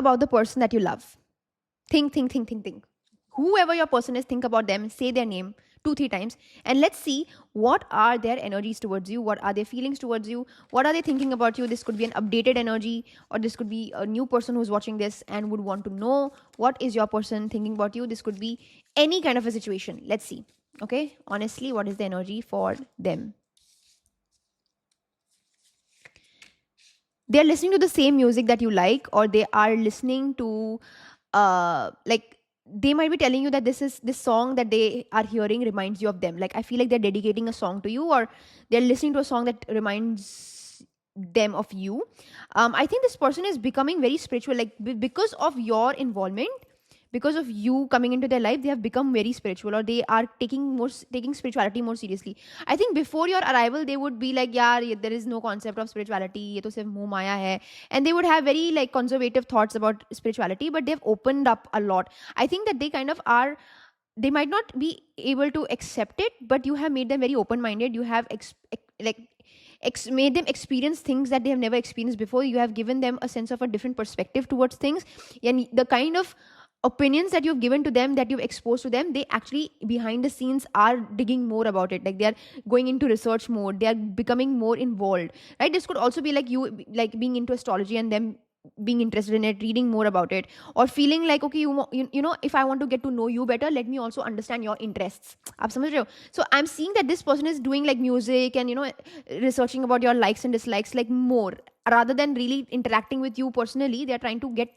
about the person that you love. Think. Whoever your person is, think about them, say their name 2-3 times, and let's see what are their energies towards you, what are their feelings towards you, what are they thinking about you. This could be an updated energy, or this could be a new person who's watching this and would want to know what is your person thinking about you. This could be any kind of a situation. Let's see. Okay, honestly, what is the energy for them? They're listening to the same music that you like, or they are listening to like, they might be telling you that this song that they are hearing reminds you of them. Like, I feel like they're dedicating a song to you, or they're listening to a song that reminds them of you. I think this person is becoming very spiritual, like because of your involvement, because of you coming into their life. They have become very spiritual, or they are taking spirituality more seriously. I think before your arrival they would be like, yeah, there is no concept of spirituality, ye to sirf moh maya hai, and they would have very like conservative thoughts about spirituality, but they've opened up a lot. I think that they kind of are, they might not be able to accept it, but you have made them very open minded. You have made them experience things that they have never experienced before. You have given them a sense of a different perspective towards things, and the kind of opinions that you've given to them, that you've exposed to them, they actually behind the scenes are digging more about it. Like, they are going into research mode, they are becoming more involved, right? This could also be like you, like being into astrology and them being interested in it, reading more about it, or feeling like, okay, you know, if I want to get to know you better, let me also understand your interests. Aap samajh rahe ho? So I'm seeing that this person is doing like music and, you know, researching about your likes and dislikes, like more, rather than really interacting with you personally. They're trying to get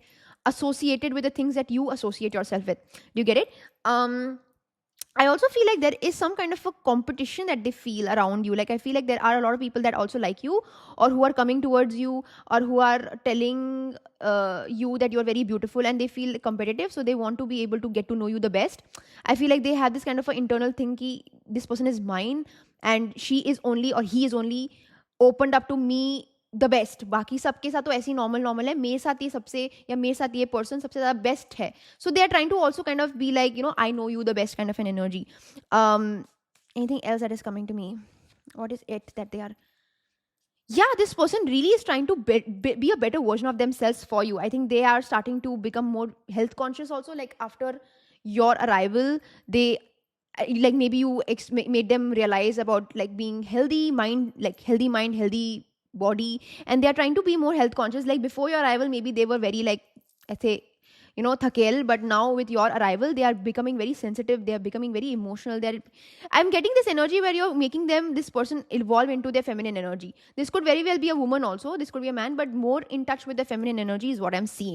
associated with the things that you associate yourself with. Do you get it? I also feel like there is some kind of a competition that they feel around you. Like, I feel like there are a lot of people that also like you, or who are coming towards you, or who are telling you that you're very beautiful, and they feel competitive. So they want to be able to get to know you the best. I feel like they have this kind of an internal thing ki, this person is mine, and she is only, or he is only opened up to me the best. बाकी सबके साथ तो ऐसे ही normal normal है, मेरे साथ ये सबसे, या मेरे साथ ये पर्सन सबसे ज़्यादा बेस्ट है. So they are trying to also kind of be like, you know, I know you the best kind of an energy. Anything else that is coming to me? What is it that they are, yeah, this person really is trying to be a better version of themselves for you. I think they are starting to become more health conscious also. Like, after your arrival, they like, maybe you made them realize about like being healthy mind, like healthy mind, healthy body, and they are trying to be more health conscious. Like, before your arrival, maybe they were very like, I say, you know, thakel, but now with your arrival they are becoming very sensitive, they are becoming very emotional. I'm getting this energy where you're making them, this person, evolve into their feminine energy. This could very well be a woman also, this could be a man, but more in touch with the feminine energy is what I'm seeing.